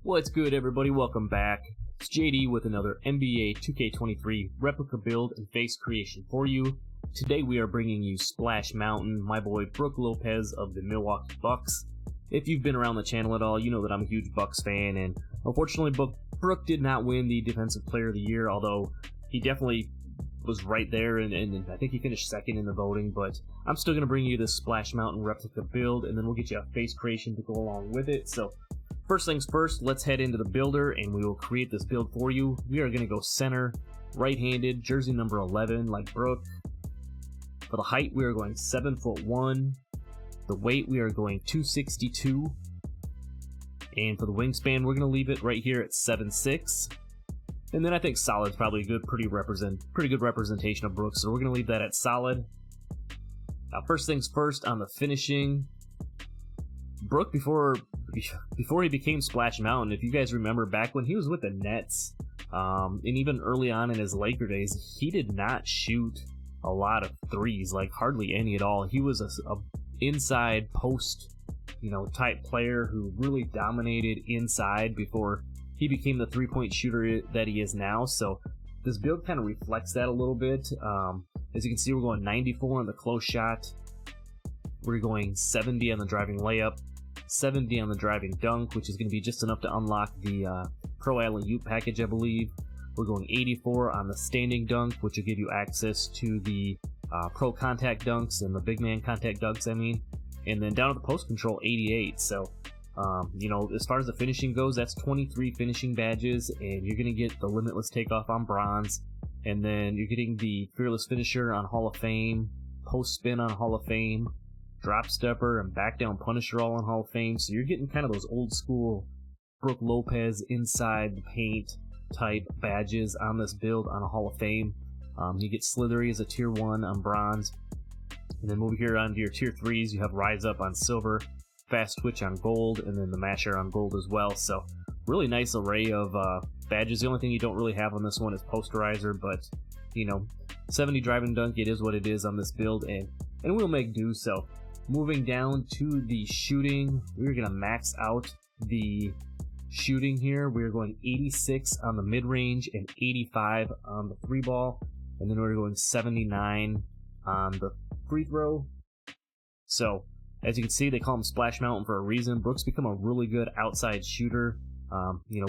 What's good, everybody? Welcome back. It's JD with another NBA 2K23 replica build and face creation for you. Today we are bringing you Splash Mountain, my boy Brook Lopez of the Milwaukee Bucks. If you've been around the channel at all, you know that I'm a huge Bucks fan, and unfortunately Brook did not win the Defensive Player of the Year, although he definitely was right there, and I think he finished second in the voting, but I'm still going to bring you this Splash Mountain replica build, and then we'll get you a face creation to go along with it. So first things first, let's head into the builder and we will create this build for you. We are going to go center, right-handed, jersey number 11 like Brook. For the height, we are going 7'1". The weight, we are going 262. And for the wingspan, we're going to leave it right here at 7'6". And then I think solid's probably a good, pretty good representation of Brook, so we're going to leave that at solid. Now, first things first on the finishing. Brook, before he became Splash Mountain, if you guys remember back when he was with the Nets, and even early on in his Laker days, he did not shoot a lot of threes, like hardly any at all. He was a inside post, type player who really dominated inside before he became the three-point shooter that he is now. So this build kind of reflects that a little bit. As you can see, we're going 94 on the close shot. We're going 70 on the driving layup, 70 on the driving dunk, which is going to be just enough to unlock the Pro Alley-Oop package, I believe. We're going 84 on the standing dunk, which will give you access to the Pro Contact dunks and the big man contact dunks, And then down at the post control, 88. So, as far as the finishing goes, that's 23 finishing badges, and you're going to get the Limitless Takeoff on bronze, and then you're getting the Fearless Finisher on Hall of Fame, Post Spin on Hall of Fame, Drop Stepper and Back Down Punisher all on Hall of Fame. So you're getting kind of those old school Brook Lopez inside the paint type badges on this build on a Hall of Fame. You get Slithery as a tier 1 on bronze, and then over here onto your tier 3s, you have Rise Up on silver, Fast Twitch on gold, and then the Masher on gold as well. So really nice array of badges. The only thing you don't really have on this one is Posterizer, but 70 driving dunk, it is what it is on this build, and we'll make do. So moving down to the shooting, we're going to max out the shooting here. We're going 86 on the mid-range and 85 on the free ball, and then we're going 79 on the free throw. So as you can see, they call him Splash Mountain for a reason. Brook's become a really good outside shooter.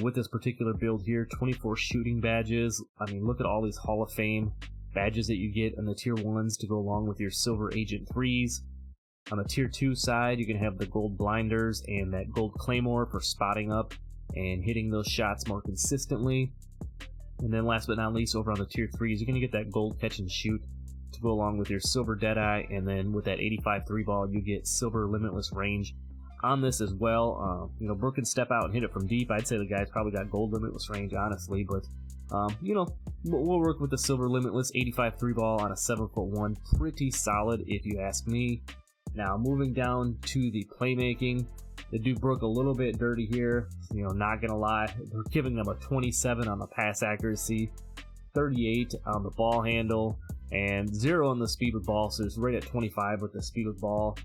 With this particular build here, 24 shooting badges. Look at all these Hall of Fame badges that you get on the tier 1s to go along with your Silver Agent 3s. On the tier 2 side, you're going to have the gold blinders and that gold claymore for spotting up and hitting those shots more consistently. And then last but not least, over on the tier 3s, you're going to get that gold catch and shoot to go along with your silver Deadeye, and then with that 85 3 ball, you get silver limitless range on this as well. Brook can step out and hit it from deep. I'd say the guy's probably got gold limitless range, honestly, but we'll work with the silver limitless 85 3 ball on a 7'1". Pretty solid, if you ask me. Now moving down to the playmaking, they do Brook a little bit dirty here. Not gonna lie, we're giving them a 27 on the pass accuracy, 38 on the ball handle, and 0 on the speed with ball, so it's right at 25 with the speed with ball.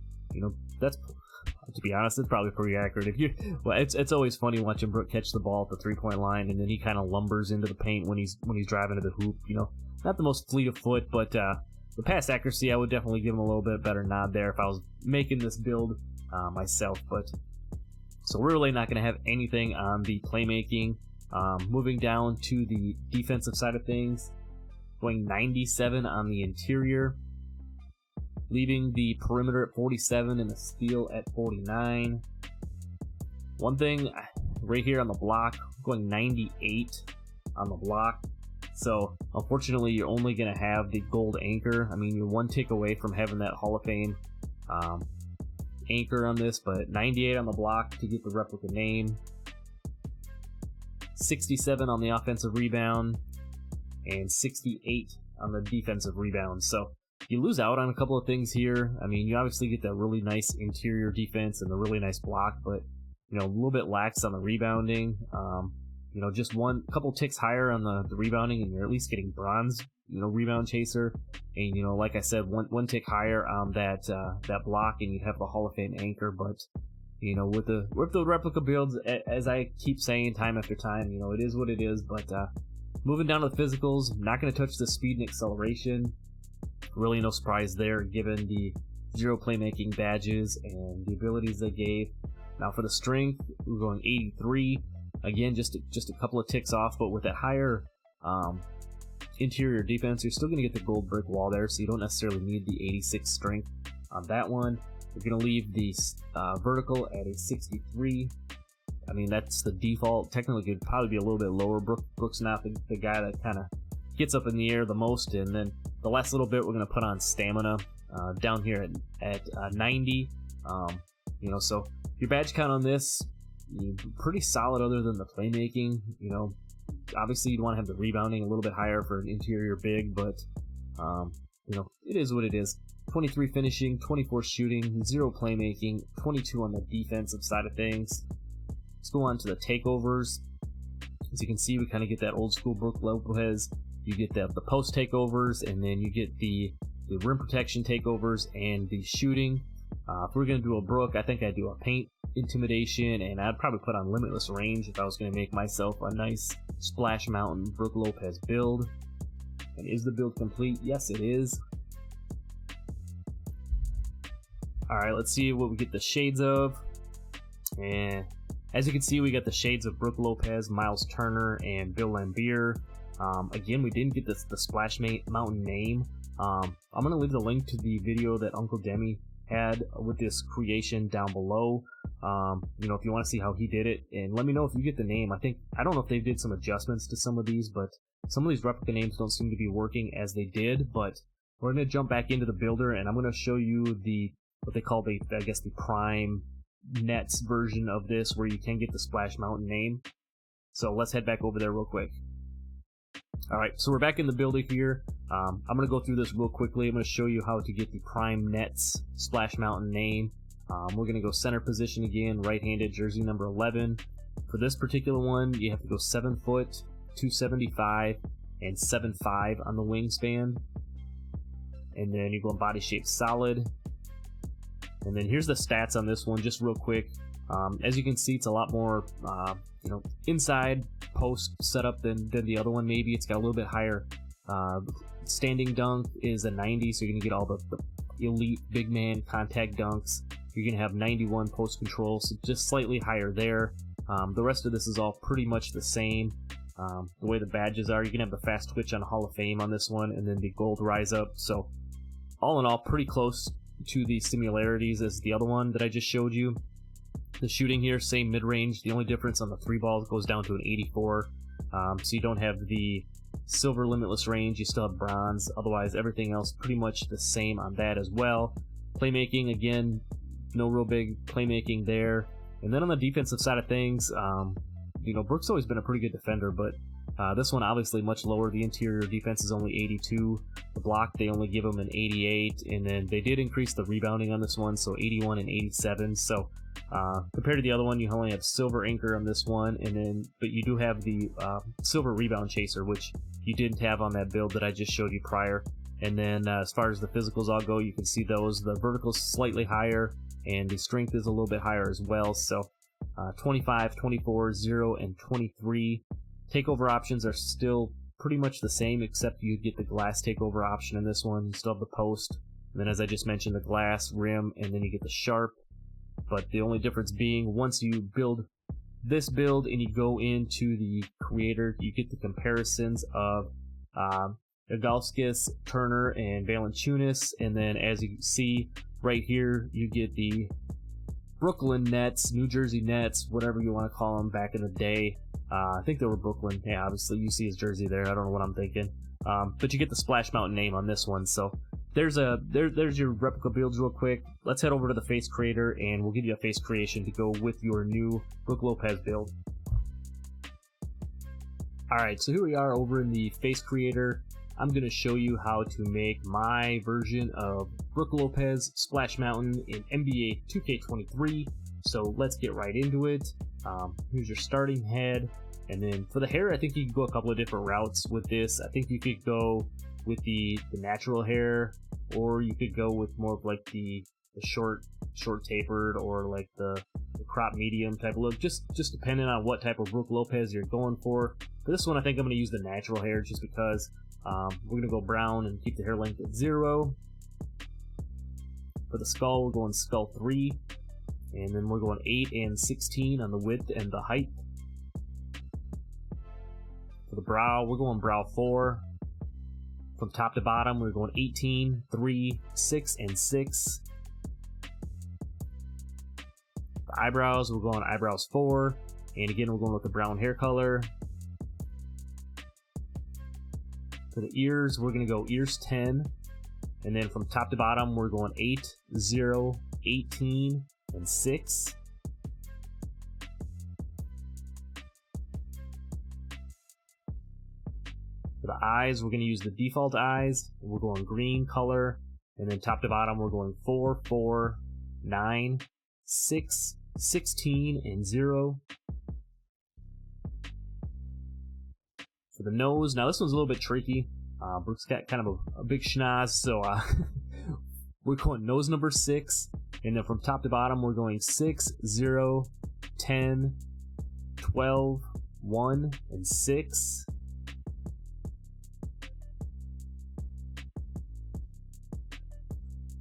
That's, to be honest, it's probably pretty accurate. It's always funny watching Brook catch the ball at the 3-point line, and then he kind of lumbers into the paint when he's driving to the hoop. Not the most fleet of foot, but the pass accuracy, I would definitely give him a little bit better nod there if I was making this build myself. So we're really not going to have anything on the playmaking. Moving down to the defensive side of things, going 97 on the interior, leaving the perimeter at 47 and the steal at 49. One thing right here on the block, going 98 on the block. So unfortunately, you're only going to have the gold anchor. You're one tick away from having that Hall of Fame anchor on this, but 98 on the block to get the replica name, 67 on the offensive rebound, and 68 on the defensive rebound. So you lose out on a couple of things here. You obviously get that really nice interior defense and the really nice block, but a little bit lax on the rebounding. Just couple ticks higher on the rebounding, and you're at least getting bronze, rebound chaser. And, like I said, one tick higher on that block, and you'd have the Hall of Fame anchor. But, You know, with the replica builds, as I keep saying time after time, you know, it is what it is. But moving down to the physicals, not going to touch the speed and acceleration. Really no surprise there, given the 0 playmaking badges and the abilities they gave. Now for the strength, we're going 83. Again, just a couple of ticks off, but with that higher interior defense, you're still going to get the gold brick wall there, so you don't necessarily need the 86 strength on that one. We're going to leave the vertical at a 63. I mean, that's the default. Technically, it could probably be a little bit lower. Brook's not the guy that kind of gets up in the air the most. And then the last little bit, we're going to put on stamina down here at 90. You know, so your badge count on this, pretty solid other than the playmaking. You know, obviously you'd want to have the rebounding a little bit higher for an interior big, but you know, it is what it is. 23 finishing, 24 shooting, 0 playmaking, 22 on the defensive side of things. Let's go on to the takeovers. As you can see, we kind of get that old school Brook Lopez. You get the post takeovers, and then you get the rim protection takeovers and the shooting. If we're going to do a Brook, I think I'd do a paint intimidation, and I'd probably put on limitless range if I was going to make myself a nice Splash Mountain Brook Lopez build. And is the build complete? Yes, it is. Alright, let's see what we get the shades of. And as you can see, we got the shades of Brook Lopez, Miles Turner, and Bill Laimbeer. Again, we didn't get the Splash Mountain name. I'm going to leave the link to the video that Uncle Demi had with this creation down below. You know, if you want to see how he did it, and let me know if you get the name. I don't know if they did some adjustments to some of these, but some of these replica names don't seem to be working as they did. But we're going to jump back into the builder, and I'm going to show you what they call the prime nets version of this, where you can get the Splash Mountain name. So let's head back over there real quick. Alright, so we're back in the builder here. I'm going to go through this real quickly. I'm going to show you how to get the prime nets Splash Mountain name. We're going to go center position again, right-handed, jersey number 11. For this particular one, you have to go 7 foot, 275, and 7'5" on the wingspan. And then you go in body shape solid. And then here's the stats on this one, just real quick. As you can see, it's a lot more, you know, inside post setup than the other one. Maybe it's got a little bit higher. Standing dunk is a 90, so you're gonna get all the elite big man contact dunks. You're gonna have 91 post control, so just slightly higher there. The rest of this is all pretty much the same. The way the badges are, you're gonna have the fast twitch on Hall of Fame on this one, and then the gold rise up. So all in all, pretty close to the similarities as the other one that I just showed you. The shooting here, same mid-range. The only difference on the 3 balls goes down to an 84. So you don't have the silver limitless range, you still have bronze. Otherwise, everything else pretty much the same on that as well. Playmaking, again, no real big playmaking there. And then on the defensive side of things, you know, Brook's always been a pretty good defender, but this one obviously much lower. The interior defense is only 82. The block, they only give them an 88, and then they did increase the rebounding on this one, so 81 and 87. So compared to the other one, you only have silver anchor on this one, and then but you do have the silver rebound chaser, which you didn't have on that build that I just showed you prior. And then as far as the physicals all go, you can see those. The vertical's slightly higher, and the strength is a little bit higher as well. So 25, 24, 0, and 23. Takeover options are still pretty much the same, except you get the glass takeover option in this one. You still have the post, and then as I just mentioned, the glass rim, and then you get the sharp. But the only difference being, once you build this build and you go into the creator, you get the comparisons of Ilgauskas, Turner, and Valanciunas, and then as you can see right here, you get the Brooklyn Nets, New Jersey Nets, whatever you want to call them back in the day. I think they were Brooklyn. Yeah, obviously you see his jersey there. I don't know what I'm thinking. But you get the Splash Mountain name on this one. So there's your replica builds real quick. Let's head over to the face creator, and we'll give you a face creation to go with your new Brook Lopez build. Alright, so here we are over in the face creator. I'm going to show you how to make my version of Brook Lopez Splash Mountain in NBA 2K23. So let's get right into it. Here's your starting head. And then for the hair, I think you could go a couple of different routes with this. I think you could go with the natural hair, or you could go with more of like the short tapered, or like the crop medium type of look, just depending on what type of Brook Lopez you're going for. For this one, I think I'm going to use the natural hair just because we're going to go brown and keep the hair length at 0. For the skull, we're going skull 3, and then we're going 8 and 16 on the width and the height. For the brow, we're going brow 4. From top to bottom, we're going 18, 3, 6, and 6. The eyebrows, we're going eyebrows 4, and again, we're going with the brown hair color. For the ears, we're going to go ears 10, and then from top to bottom, we're going 8, 0, 18, and 6. For the eyes, we're going to use the default eyes. We're going green color, and then top to bottom, we're going 4, 4, 9, 6, 16, and 0. For the nose, now this one's a little bit tricky. Brook's got kind of a big schnoz, so we're going nose number 6, and then from top to bottom, we're going 6, 0, 10, 12, 1, and 6.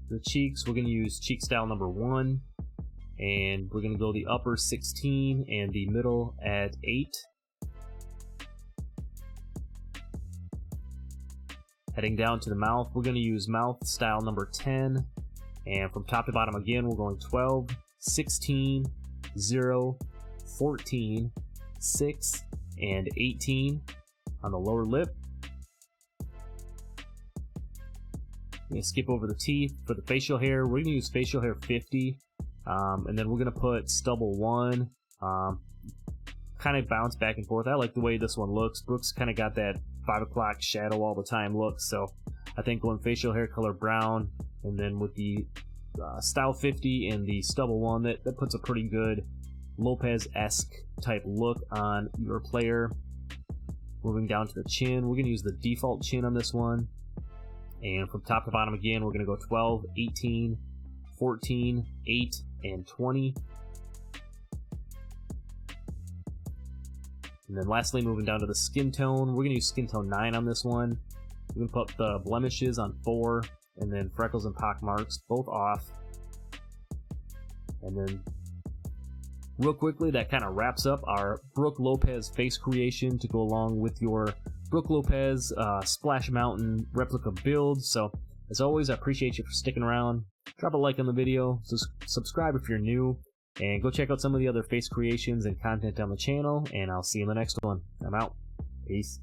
The cheeks, we're going to use cheek style number 1, and we're going to go the upper 16 and the middle at 8. Heading down to the mouth, we're going to use mouth style number 10, and from top to bottom again, we're going 12, 16, 0, 14, 6, and 18 on the lower lip. I'm going to skip over the teeth. For the facial hair, we're going to use facial hair 50, and then we're going to put stubble 1, kind of bounce back and forth. I like the way this one looks. Brook's kind of got that 5 o'clock shadow all the time look, so I think going facial hair color brown, and then with the style 50 and the stubble 1, that puts a pretty good Lopez-esque type look on your player. Moving down to the chin, we're going to use the default chin on this one. And from top to bottom again, we're going to go 12, 18, 14, 8, and 20. And then lastly, moving down to the skin tone, we're going to use skin tone 9 on this one. We're going to put the blemishes on 4, and then freckles and pock marks both off. And then real quickly, that kind of wraps up our Brook Lopez face creation to go along with your Brook Lopez Splash Mountain replica build. So as always, I appreciate you for sticking around. Drop a like on the video, subscribe if you're new, and go check out some of the other face creations and content on the channel, and I'll see you in the next one. I'm out. Peace.